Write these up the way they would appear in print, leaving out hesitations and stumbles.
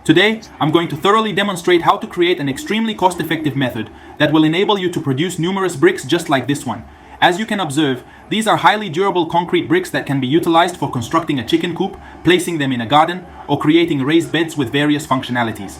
Today, I'm going to thoroughly demonstrate how to create an extremely cost-effective method that will enable you to produce numerous bricks just like this one. As you can observe, these are highly durable concrete bricks that can be utilized for constructing a chicken coop, placing them in a garden, or creating raised beds with various functionalities.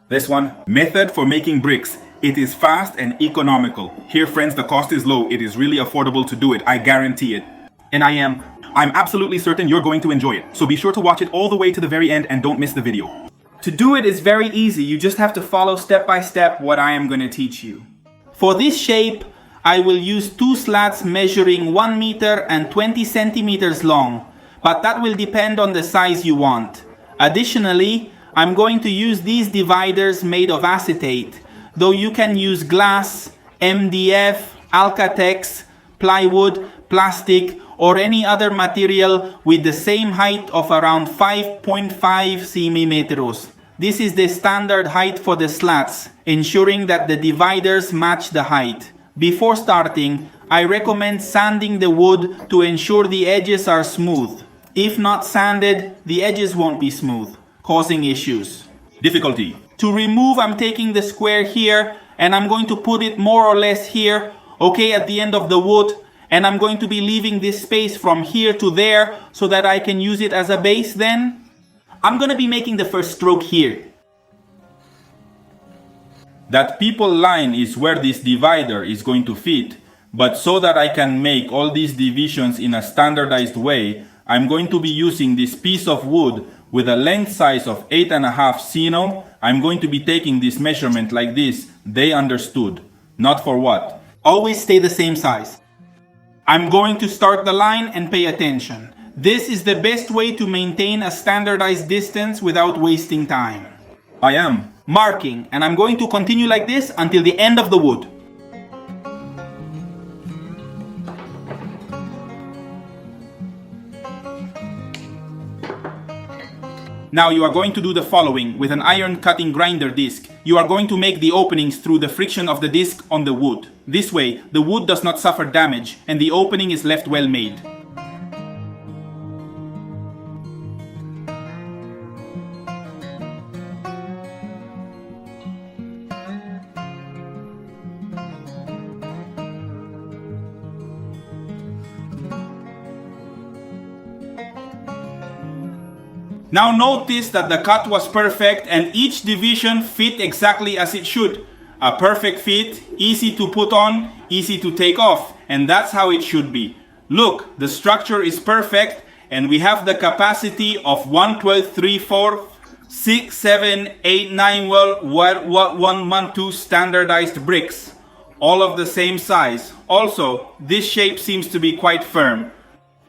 This one, method for making bricks. It is fast and economical. Here friends, the cost is low. It is really affordable to do it. I guarantee it. And I'm absolutely certain you're going to enjoy it. So be sure to watch it all the way to the very end and don't miss the video. To do it is very easy. You just have to follow step by step what I am going to teach you. For this shape, I will use two slats measuring 1 meter and 20 centimeters long, but that will depend on the size you want. Additionally, I'm going to use these dividers made of acetate, though you can use glass, MDF, Alcatex, plywood, plastic, or any other material with the same height of around 5.5 centimeters. This is the standard height for the slats, ensuring that the dividers match the height. Before starting, I recommend sanding the wood to ensure the edges are smooth. If not sanded, the edges won't be smooth, causing issues. Difficulty. To remove, I'm taking the square here and I'm going to put it more or less here, okay, at the end of the wood. And I'm going to be leaving this space from here to there so that I can use it as a base then. I'm going to be making the first stroke here. That people line is where this divider is going to fit, but so that I can make all these divisions in a standardized way, I'm going to be using this piece of wood with a length size of 8.5 cm. I'm going to be taking this measurement like this. They understood. Not for what? Always stay the same size. I'm going to start the line and pay attention. This is the best way to maintain a standardized distance without wasting time. I am marking, and I'm going to continue like this until the end of the wood. Now you are going to do the following with an iron cutting grinder disc. You are going to make the openings through the friction of the disc on the wood. This way, the wood does not suffer damage and the opening is left well made. Now notice that the cut was perfect and each division fit exactly as it should. A perfect fit, easy to put on, easy to take off, and that's how it should be. Look, the structure is perfect and we have the capacity of 1, 12, 3, 4, 6, 7, 8, 9, 1, 2 standardized bricks. All of the same size. Also, this shape seems to be quite firm.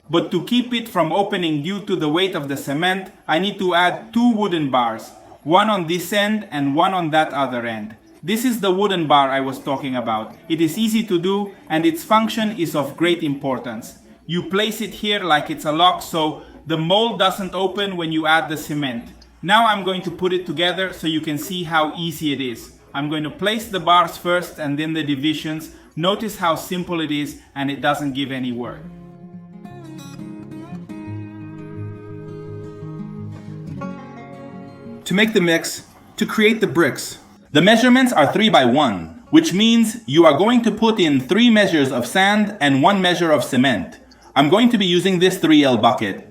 But to keep it from opening due to the weight of the cement, I need to add 2 wooden bars. One on this end and one on that other end. This is the wooden bar I was talking about. It is easy to do and its function is of great importance. You place it here like it's a lock so the mold doesn't open when you add the cement. Now I'm going to put it together so you can see how easy it is. I'm going to place the bars first and then the divisions. Notice how simple it is and it doesn't give any work. To make the mix, to create the bricks. The measurements are 3 by 1, which means you are going to put in 3 measures of sand and 1 measure of cement. I'm going to be using this 3L bucket.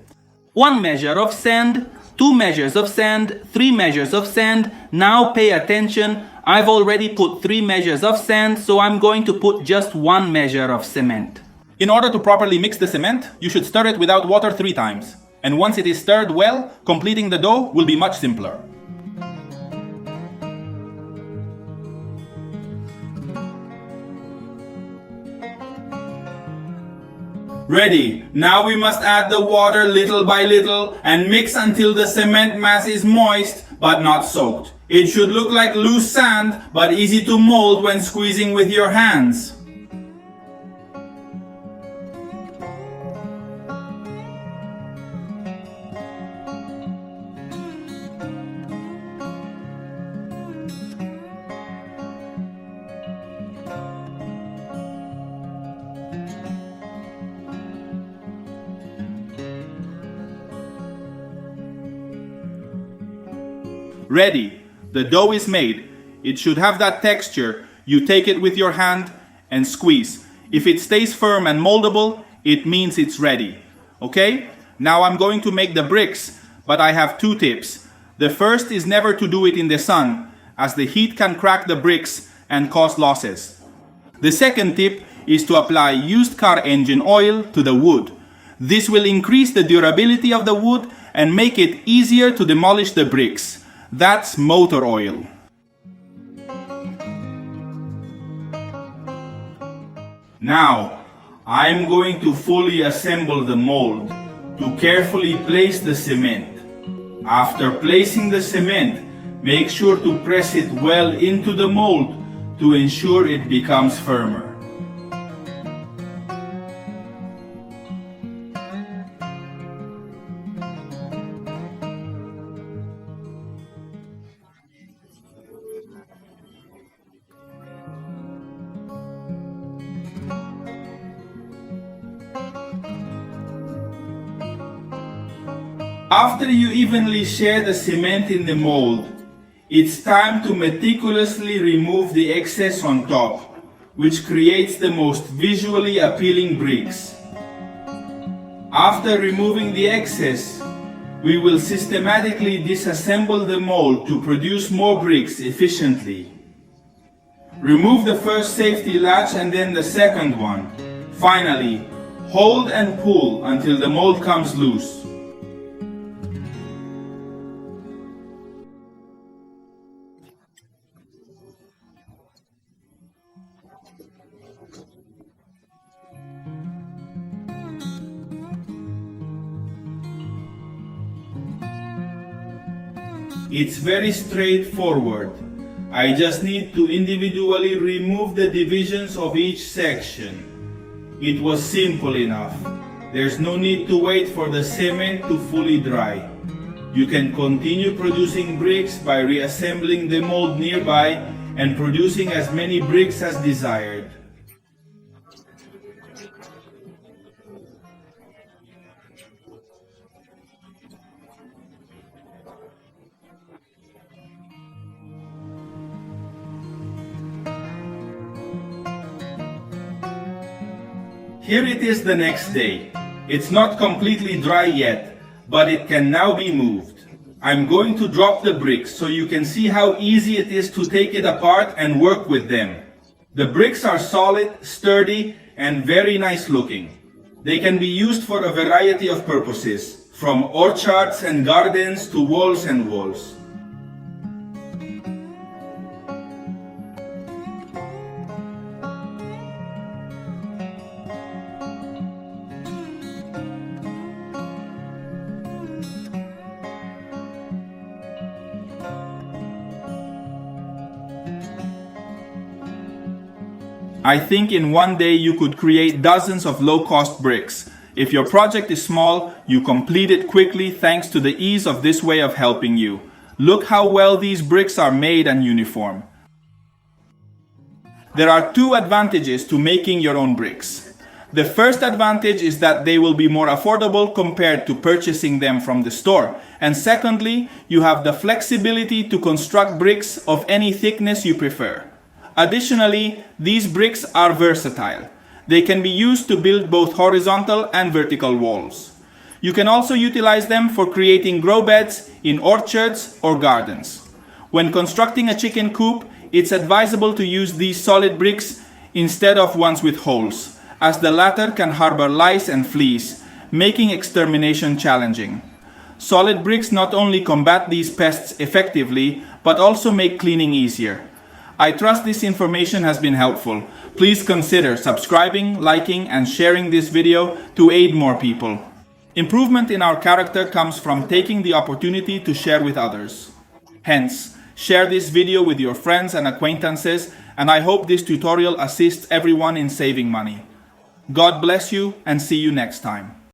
1 measure of sand, 2 measures of sand, 3 measures of sand. Now pay attention, I've already put 3 measures of sand, so I'm going to put just 1 measure of cement. In order to properly mix the cement, you should stir it without water 3 times. And once it is stirred well, completing the dough will be much simpler. Ready. Now we must add the water little by little and mix until the cement mass is moist but not soaked. It should look like loose sand but easy to mold when squeezing with your hands. Ready. The dough is made. It should have that texture. You take it with your hand and squeeze. If it stays firm and moldable, it means it's ready. Okay? Now I'm going to make the bricks, but I have 2 tips. The first is never to do it in the sun, as the heat can crack the bricks and cause losses. The second tip is to apply used car engine oil to the wood. This will increase the durability of the wood and make it easier to demolish the bricks. That's motor oil. Now, I'm going to fully assemble the mold to carefully place the cement. After placing the cement, make sure to press it well into the mold to ensure it becomes firmer. After you evenly share the cement in the mold, it's time to meticulously remove the excess on top, which creates the most visually appealing bricks. After removing the excess, we will systematically disassemble the mold to produce more bricks efficiently. Remove the first safety latch and then the second one. Finally, hold and pull until the mold comes loose. It's very straightforward. I just need to individually remove the divisions of each section. It was simple enough. There's no need to wait for the cement to fully dry. You can continue producing bricks by reassembling the mold nearby and producing as many bricks as desired. Here it is the next day. It's not completely dry yet, but it can now be moved. I'm going to drop the bricks so you can see how easy it is to take it apart and work with them. The bricks are solid, sturdy, and very nice looking. They can be used for a variety of purposes, from orchards and gardens to walls and walls. I think in one day you could create dozens of low-cost bricks. If your project is small, you complete it quickly thanks to the ease of this way of helping you. Look how well these bricks are made and uniform. There are 2 advantages to making your own bricks. The first advantage is that they will be more affordable compared to purchasing them from the store. And secondly, you have the flexibility to construct bricks of any thickness you prefer. Additionally, these bricks are versatile. They can be used to build both horizontal and vertical walls. You can also utilize them for creating grow beds in orchards or gardens. When constructing a chicken coop, it's advisable to use these solid bricks instead of ones with holes, as the latter can harbor lice and fleas, making extermination challenging. Solid bricks not only combat these pests effectively, but also make cleaning easier. I trust this information has been helpful. Please consider subscribing, liking, and sharing this video to aid more people. Improvement in our character comes from taking the opportunity to share with others. Hence, share this video with your friends and acquaintances, and I hope this tutorial assists everyone in saving money. God bless you, and see you next time.